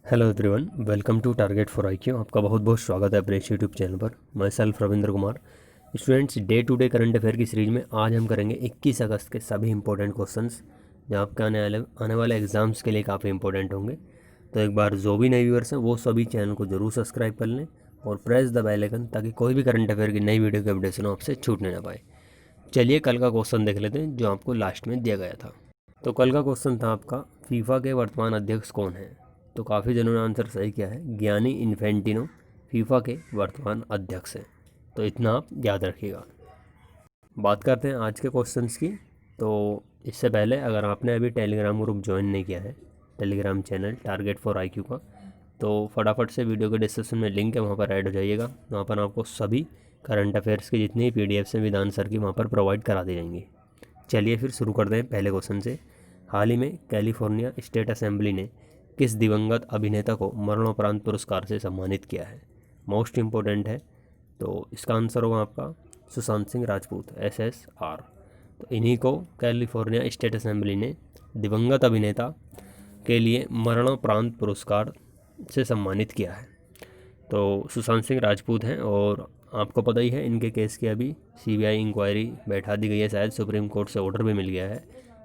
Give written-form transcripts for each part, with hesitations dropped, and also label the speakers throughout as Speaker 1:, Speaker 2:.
Speaker 1: Hello everyone, welcome to target for IQ. आपका बहुत बहुत स्वागत है अपने इस यूट्यूब चैनल पर। मैं self Ravindra Kumar. Students, day to day current affair की सीरीज में आज हम करेंगे 21 अगस्त के सभी इंपॉर्टेंट क्वेश्चंस जो आपके आने वाले एग्जाम्स के लिए काफ़ी इंपॉर्टेंट होंगे। तो एक बार जो भी नए व्यूअर्स हैं वो सभी चैनल को जरूर सब्सक्राइब कर लें और प्रेस द बेल आइकन, ताकि कोई भी करंट अफेयर की नई वीडियो की अपडेशन आपसे छूटने ना पाए। चलिए कल का क्वेश्चन देख लेते हैं जो आपको लास्ट में दिया गया था। तो कल का क्वेश्चन था आपका, फीफा के वर्तमान अध्यक्ष कौन है। तो काफ़ी जनों ने आंसर सही किया है, गियानी इन्फेंटिनो फीफा के वर्तमान अध्यक्ष हैं। तो इतना आप याद रखिएगा। बात करते हैं आज के क्वेश्चंस की। तो इससे पहले अगर आपने अभी टेलीग्राम ग्रुप ज्वाइन नहीं किया है, Telegram channel target for IQ का, तो फटाफट से वीडियो के डिस्क्रिप्शन में लिंक है, वहाँ पर ऐड हो जाइएगा। वहाँ पर आपको सभी करंट अफेयर्स की जितनी पीडीएफ हैं विधान सर की वहाँ पर प्रोवाइड करा दी जाएंगी। चलिए फिर शुरू करते हैं पहले क्वेश्चन से। हाल ही में कैलिफोर्निया स्टेट असेंबली ने किस दिवंगत अभिनेता को मरणोपरांत पुरस्कार से सम्मानित किया है। मोस्ट इम्पोर्टेंट है। तो इसका आंसर होगा आपका सुशांत सिंह राजपूत, SSR। तो इन्हीं को कैलिफोर्निया स्टेट असेंबली ने दिवंगत अभिनेता के लिए मरणोपरांत पुरस्कार से सम्मानित किया है। तो सुशांत सिंह राजपूत हैं और आपको पता ही है इनके केस की अभी CBI इंक्वायरी बैठा दी गई है, शायद सुप्रीम कोर्ट से ऑर्डर भी मिल गया है।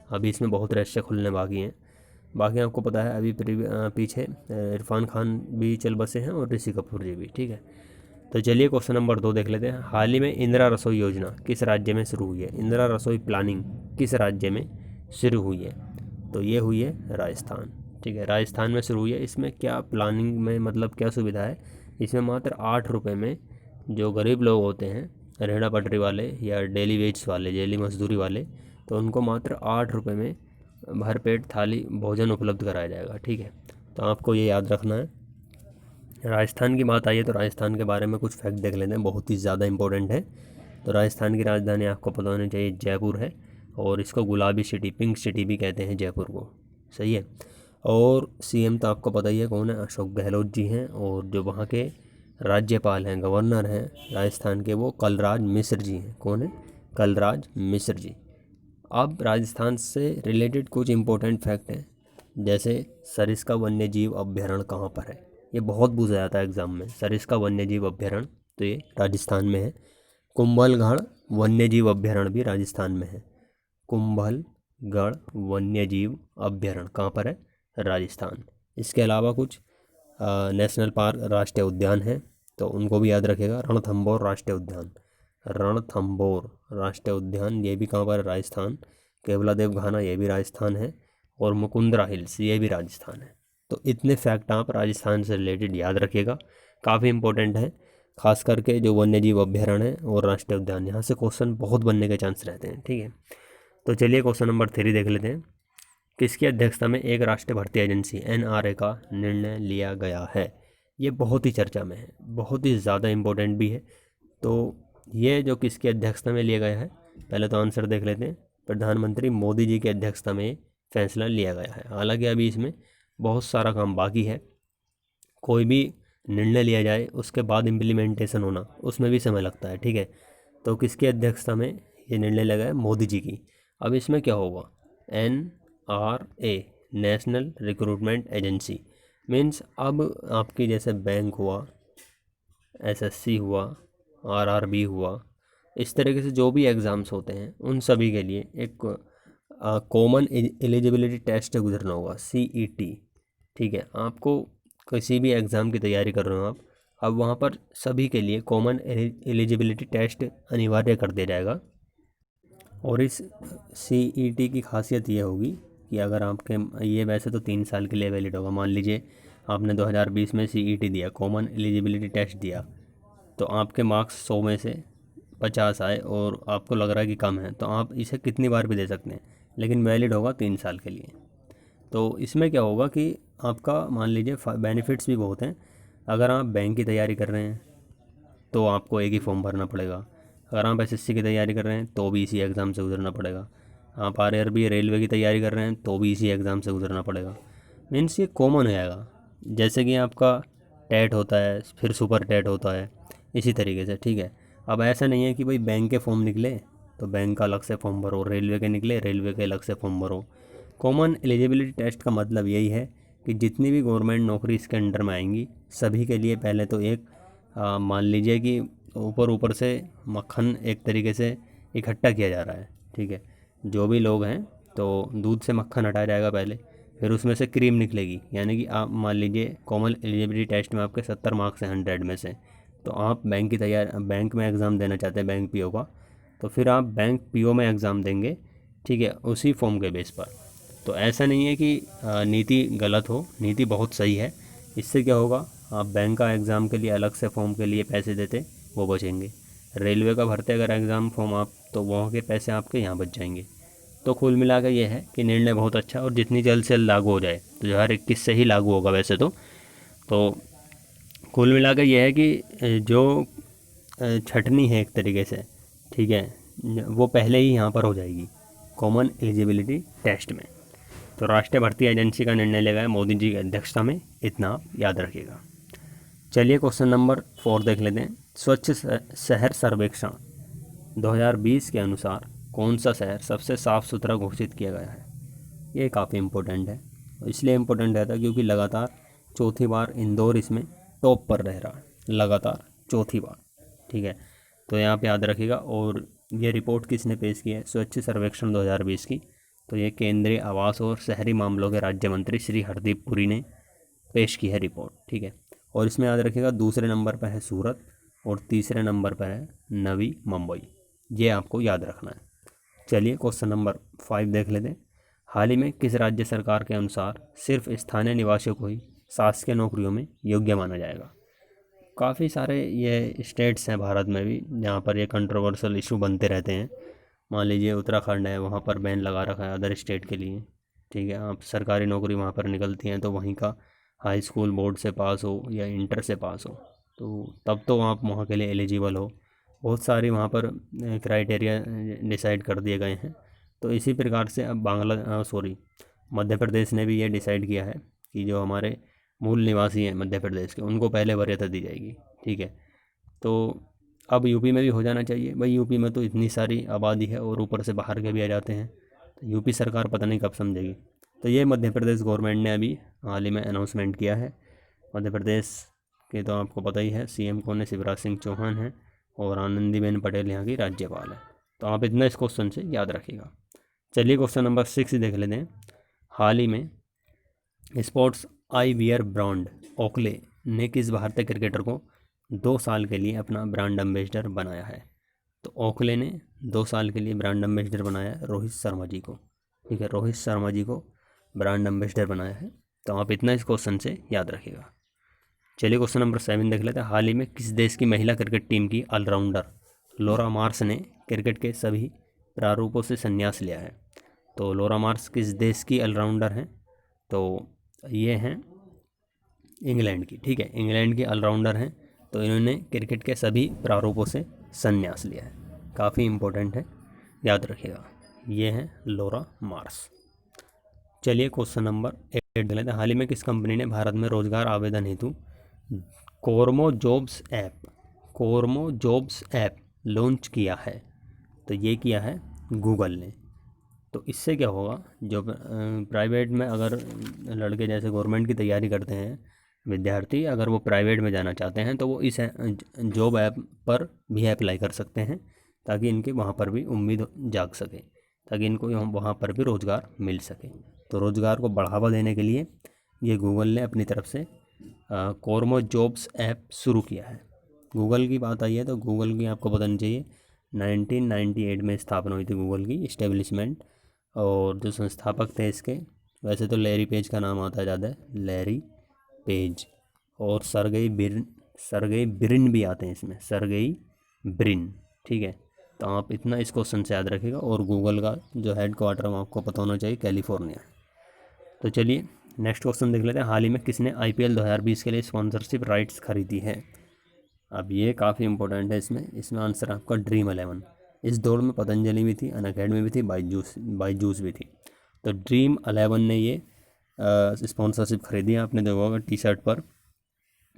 Speaker 1: अभी इसमें बहुत रहस्य खुलने बाकी हैं। बाकी आपको पता है अभी पीछे इरफान खान भी चल बसे हैं और ऋषि कपूर जी भी। ठीक है, तो चलिए क्वेश्चन नंबर 2 देख लेते हैं। हाल ही में इंदिरा रसोई योजना किस राज्य में शुरू हुई है। इंदिरा रसोई प्लानिंग किस राज्य में शुरू हुई है। तो ये हुई है राजस्थान। ठीक है, राजस्थान में शुरू हुई है। इसमें क्या प्लानिंग में मतलब क्या सुविधा है, इसमें मात्र 8 रुपये में जो गरीब लोग होते हैं, रेहड़ा पटरी वाले या डेली वेज वाले, डेली मजदूरी वाले, तो उनको मात्र 8 रुपये में भरपेट थाली भोजन उपलब्ध कराया जाएगा। ठीक है, तो आपको ये याद रखना है। राजस्थान की बात आई है तो राजस्थान के बारे में कुछ फैक्ट देख लेते हैं, बहुत ही ज़्यादा इंपॉर्टेंट है। तो राजस्थान की राजधानी आपको पता होनी चाहिए जयपुर है, और इसको गुलाबी सिटी, पिंक सिटी भी कहते हैं जयपुर को। सही है। और CM तो आपको पता ही है कौन है, अशोक गहलोत जी हैं। और जो वहाँ के राज्यपाल हैं, गवर्नर हैं राजस्थान के, वो कलराज मिश्र जी हैं। कौन है? कलराज मिश्र जी। अब राजस्थान से रिलेटेड कुछ इम्पोर्टेंट फैक्ट हैं, जैसे सरिस्का वन्य जीव अभ्यारण्य कहाँ पर है। ये बहुत पूछा जाता है एग्जाम में, सरिस्का वन्य जीव अभ्यारण्य, तो ये राजस्थान में है। कुंभलगढ़ वन्य जीव अभ्यारण्य भी राजस्थान में है। कुंभलगढ़ वन्य जीव अभ्यारण्य कहाँ पर है? राजस्थान। इसके अलावा कुछ नेशनल पार्क, राष्ट्रीय उद्यान है, तो उनको भी याद रखेगा। रणथंभौर राष्ट्रीय उद्यान, रणथंभौर राष्ट्रीय उद्यान ये भी कहाँ पर है? राजस्थान। केवलादेव घाना ये भी राजस्थान है, और मुकुंदरा हिल्स ये भी राजस्थान है। तो इतने फैक्ट आप राजस्थान से रिलेटेड याद रखिएगा, काफ़ी इंपॉर्टेंट है। खास करके जो वन्य जीव अभ्यारण्य है और राष्ट्रीय उद्यान, यहाँ से क्वेश्चन बहुत बनने के चांस रहते हैं। ठीक है, तो चलिए क्वेश्चन नंबर 3 देख लेते हैं। किसकी अध्यक्षता में एक राष्ट्रीय भर्ती एजेंसी NRA का निर्णय लिया गया है। ये बहुत ही चर्चा में है, बहुत ही ज़्यादा इम्पोर्टेंट भी है। तो ये जो किसकी अध्यक्षता में लिया गया है, पहले तो आंसर देख लेते हैं। प्रधानमंत्री मोदी जी की अध्यक्षता में फैसला लिया गया है। हालांकि अभी इसमें बहुत सारा काम बाकी है। कोई भी निर्णय लिया जाए उसके बाद इम्प्लीमेंटेशन होना, उसमें भी समय लगता है। ठीक है, तो किसकी अध्यक्षता में ये निर्णय लगा है? मोदी जी की। अब इसमें क्या होगा? NRA, national recruitment agency, means अब आपकी जैसे बैंक हुआ, SSC हुआ, RRB हुआ, इस तरीके से जो भी एग्ज़ाम्स होते हैं उन सभी के लिए एक कॉमन एलिजिबिलिटी टेस्ट से गुजरना होगा, CET। ठीक है, आपको किसी भी एग्ज़ाम की तैयारी कर रहे हो आप, अब वहाँ पर सभी के लिए कॉमन एलिजिबिलिटी टेस्ट अनिवार्य कर दिया जाएगा। और इस CET की खासियत ये होगी कि अगर आपके, ये वैसे तो 3 साल के लिए वैलिड होगा। मान लीजिए आपने 2020 में CET दिया, कॉमन एलिजिबिलिटी टेस्ट दिया, तो आपके मार्क्स 100 में से 50 आए और आपको लग रहा है कि कम है, तो आप इसे कितनी बार भी दे सकते हैं, लेकिन वैलिड होगा 3 साल के लिए। तो इसमें क्या होगा कि आपका मान लीजिए बेनिफिट्स भी बहुत हैं। अगर आप बैंक की तैयारी कर रहे हैं तो आपको एक ही फॉर्म भरना पड़ेगा। अगर आप SSC की तैयारी कर रहे हैं तो भी इसी एग्ज़ाम से गुजरना पड़ेगा। आप RRB रेलवे की तैयारी कर रहे हैं तो भी इसी एग्ज़ाम से गुजरना पड़ेगा। मीन्स ये कॉमन हो जाएगा। जैसे कि आपका टेट होता है, फिर सुपर टेट होता है, इसी तरीके से। ठीक है, अब ऐसा नहीं है कि भाई बैंक के फॉर्म निकले तो बैंक का अलग से फॉर्म भरो, रेलवे के निकले रेलवे के अलग से फॉर्म भरो। कॉमन एलिजिबिलिटी टेस्ट का मतलब यही है कि जितनी भी गवर्नमेंट नौकरी इसके अंडर में आएंगी सभी के लिए पहले तो एक मान लीजिए कि ऊपर ऊपर से मक्खन एक तरीके से इकट्ठा किया जा रहा है, ठीक है। जो भी लोग हैं तो दूध से मक्खन हटाया जाएगा पहले, फिर उसमें से क्रीम निकलेगी। यानी कि आप मान लीजिए कॉमन एलिजिबिलिटी टेस्ट में आपके 70 मार्क्स हैं 100 में से, तो आप बैंक में एग्ज़ाम देना चाहते हैं बैंक पीओ का, तो फिर आप बैंक पीओ में एग्ज़ाम देंगे, ठीक है, उसी फॉर्म के बेस पर। तो ऐसा नहीं है कि नीति गलत हो, नीति बहुत सही है। इससे क्या होगा, आप बैंक का एग्ज़ाम के लिए अलग से फॉर्म के लिए पैसे देते वो बचेंगे। रेलवे का भरते अगर एग्ज़ाम फॉर्म आप, तो वहाँ के पैसे आपके यहाँ बच जाएंगे। तो कुल मिला कर ये है कि निर्णय बहुत अच्छा और जितनी जल्द से जल्द लागू हो जाए, तो 2021 से ही लागू होगा वैसे तो कुल मिला कर ये है कि जो छटनी है एक तरीके से, ठीक है, वो पहले ही यहाँ पर हो जाएगी कॉमन एलिजिबिलिटी टेस्ट में। तो राष्ट्रीय भर्ती एजेंसी का निर्णय लेगा है मोदी जी की अध्यक्षता में, इतना आप याद रखिएगा। चलिए क्वेश्चन नंबर 4 देख लेते हैं। स्वच्छ शहर सर्वेक्षण 2020 के अनुसार कौन सा शहर सबसे साफ़ सुथरा घोषित किया गया है? ये काफ़ी इम्पोर्टेंट है, इसलिए इम्पोर्टेंट रहता है क्योंकि लगातार चौथी बार इंदौर इसमें टॉप पर रह रहा है, लगातार चौथी बार, ठीक है। तो यहाँ पे याद रखिएगा। और ये रिपोर्ट किसने पेश की है, स्वच्छ सर्वेक्षण 2020 की? तो ये केंद्रीय आवास और शहरी मामलों के राज्य मंत्री श्री हरदीप पुरी ने पेश की है रिपोर्ट, ठीक है। और इसमें याद रखिएगा दूसरे नंबर पर है सूरत और तीसरे नंबर पर है नवी मुंबई, ये आपको याद रखना है। चलिए क्वेश्चन नंबर 5 देख लेते हैं। हाल ही में किस राज्य सरकार के अनुसार सिर्फ स्थानीय निवासियों को ही शासकीय नौकरियों में योग्य माना जाएगा? काफ़ी सारे ये स्टेट्स हैं भारत में भी जहाँ पर ये कंट्रोवर्शियल इशू बनते रहते हैं। मान लीजिए उत्तराखंड है, वहाँ पर बैन लगा रखा है अदर स्टेट के लिए, ठीक है। आप सरकारी नौकरी वहाँ पर निकलती हैं तो वहीं का हाई स्कूल बोर्ड से पास हो या इंटर से पास हो, तो तब तो आप वहाँ के लिए एलिजिबल हो। बहुत सारी वहाँ पर क्राइटेरिया डिसाइड कर दिए गए हैं। तो इसी प्रकार से अब मध्य प्रदेश ने भी ये डिसाइड किया है कि जो हमारे मूल निवासी हैं मध्य प्रदेश के, उनको पहले वरीयता दी जाएगी, ठीक है। तो अब यूपी में भी हो जाना चाहिए भाई, यूपी में तो इतनी सारी आबादी है और ऊपर से बाहर के भी आ जाते हैं, तो यूपी सरकार पता नहीं कब समझेगी। तो ये मध्य प्रदेश गवर्नमेंट ने अभी हाल ही में अनाउंसमेंट किया है। मध्य प्रदेश के तो आपको पता ही है सीएम कौन है, शिवराज सिंह चौहान हैं और आनंदीबेन पटेल यहाँ की राज्यपाल है। तो आप इतना इस क्वेश्चन से याद रखिएगा। चलिए क्वेश्चन नंबर 6 देख लेते हैं। हाल ही में स्पोर्ट्स आईवियर ब्रांड ओकले ने किस भारतीय क्रिकेटर को 2 साल के लिए अपना ब्रांड एम्बेसडर बनाया है? तो ओकले ने 2 साल के लिए ब्रांड एम्बेसडर बनाया है रोहित शर्मा जी को, ठीक है। रोहित शर्मा जी को ब्रांड एम्बेसडर बनाया है। तो आप इतना इस क्वेश्चन से याद रखिएगा। चलिए क्वेश्चन नंबर 7 देख लेते हैं। हाल ही में किस देश की महिला क्रिकेट टीम की ऑलराउंडर लोरा मार्स ने क्रिकेट के सभी प्रारूपों से संन्यास लिया है? तो लोरा मार्स किस देश की ऑलराउंडर हैं? तो ये हैं इंग्लैंड की, ठीक है, इंग्लैंड की ऑलराउंडर हैं। तो इन्होंने क्रिकेट के सभी प्रारूपों से संन्यास लिया है, काफ़ी इम्पोर्टेंट है, याद रखिएगा। ये हैं लोरा मार्स। चलिए क्वेश्चन नंबर 8 देख लेते हैं। हाल ही में किस कंपनी ने भारत में रोजगार आवेदन हेतु कोरमो जॉब्स ऐप लॉन्च किया है? तो ये किया है गूगल ने। तो इससे क्या होगा, जो प्राइवेट में अगर लड़के जैसे गवर्नमेंट की तैयारी करते हैं विद्यार्थी, अगर वो प्राइवेट में जाना चाहते हैं तो वो इस जॉब ऐप पर भी अप्लाई कर सकते हैं, ताकि इनके वहाँ पर भी उम्मीद जाग सके, ताकि इनको वहाँ पर भी रोज़गार मिल सके। तो रोज़गार को बढ़ावा देने के लिए ये गूगल ने अपनी तरफ से कोरमो जॉब्स ऐप शुरू किया है। गूगल की बात आई है तो गूगल की आपको बतानी चाहिए 1998 में स्थापना हुई थी गूगल की इस्टेब्लिशमेंट। और जो संस्थापक थे इसके, वैसे तो लैरी पेज का नाम आता है ज़्यादा, लैरी पेज, और सरगेई ब्रिन भी आते हैं इसमें, सरगेई ब्रिन, ठीक है। तो आप इतना इस क्वेश्चन से याद रखिएगा। और गूगल का जो हेड क्वार्टर आपको पता होना चाहिए कैलिफोर्निया। तो चलिए नेक्स्ट क्वेश्चन देख लेते हैं। हाल ही में किसने IPL 2020 के लिए स्पॉन्सरशिप राइट्स खरीदी है? अब ये काफ़ी इंपॉर्टेंट है, इसमें आंसर आपका ड्रीम 11। इस दौड़ में पतंजलि भी थी, अनअकैडमी भी थी, बाईजूस भी थी। तो ड्रीम 11 ने ये स्पॉन्सरशिप खरीदी है। आपने देखा होगा टी शर्ट पर,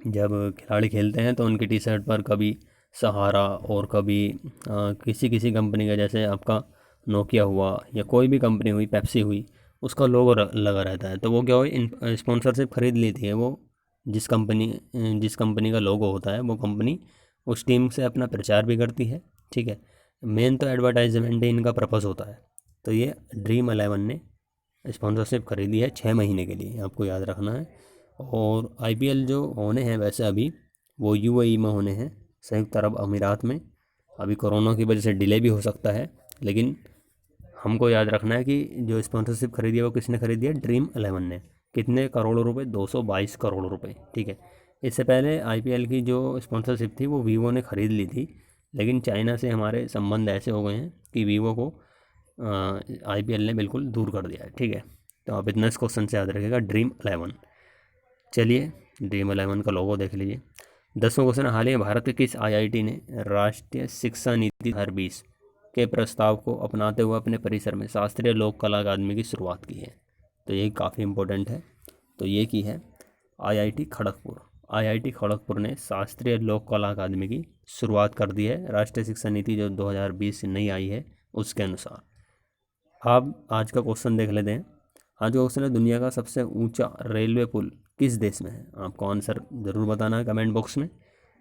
Speaker 1: जब खिलाड़ी खेलते हैं तो उनकी टी शर्ट पर कभी सहारा और कभी किसी कंपनी का, जैसे आपका नोकिया हुआ या कोई भी कंपनी हुई, पेप्सी हुई, उसका लोगो लगा रहता है। तो वो क्या हो, स्पॉन्सरशिप खरीद ली थी वो, जिस कंपनी का लोगो होता है वो कंपनी उस टीम से अपना प्रचार भी करती है। ठीक है, मेन तो एडवर्टाइजमेंट ही इनका पर्पज़ होता है। तो ये ड्रीम 11 ने स्पॉन्सरशिप खरीदी है 6 महीने के लिए, आपको याद रखना है। और आईपीएल जो होने हैं वैसे अभी वो यूएई में होने हैं, संयुक्त अरब अमीरात में। अभी कोरोना की वजह से डिले भी हो सकता है, लेकिन हमको याद रखना है कि जो स्पॉन्सरशिप खरीदी है वो किसने खरीदी है, ड्रीम 11 ने। कितने करोड़ रुपए, 222 करोड़ रुपए। ठीक है, इससे पहले आईपीएल की जो स्पॉन्सरशिप थी वो वीवो ने खरीद ली थी, लेकिन चाइना से हमारे संबंध ऐसे हो गए हैं कि वीवो को आईपीएल ने बिल्कुल दूर कर दिया है। ठीक है, तो आप इतना इस क्वेश्चन से याद रखिएगा, ड्रीम 11। चलिए, ड्रीम 11 का लोगो देख लीजिए। 10वां क्वेश्चन, हाल ही में भारत के किस आईआईटी ने राष्ट्रीय शिक्षा नीति 2020 के प्रस्ताव को अपनाते हुए अपने परिसर में शास्त्रीय लोक कला अकादमी की शुरुआत की है? तो ये काफ़ी इम्पोर्टेंट है। तो ये की है आईआईटी खड़गपुर। आईआईटी खड़गपुर ने शास्त्रीय लोक कला अकादमी की शुरुआत कर दी है, राष्ट्रीय शिक्षा नीति जो 2020 से नई आई है उसके अनुसार। आप आज का क्वेश्चन देख लेते हैं। आज का क्वेश्चन है, दुनिया का सबसे ऊंचा रेलवे पुल किस देश में है? आपको आंसर ज़रूर बताना है कमेंट बॉक्स में,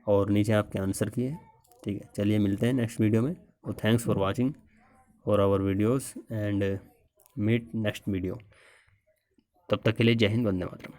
Speaker 1: और नीचे आपके आंसर किए। ठीक है, चलिए मिलते हैं नेक्स्ट वीडियो में, और thanks for watching for our videos and meet next video. तब तक के लिए जय हिंद, वंदे मातरम।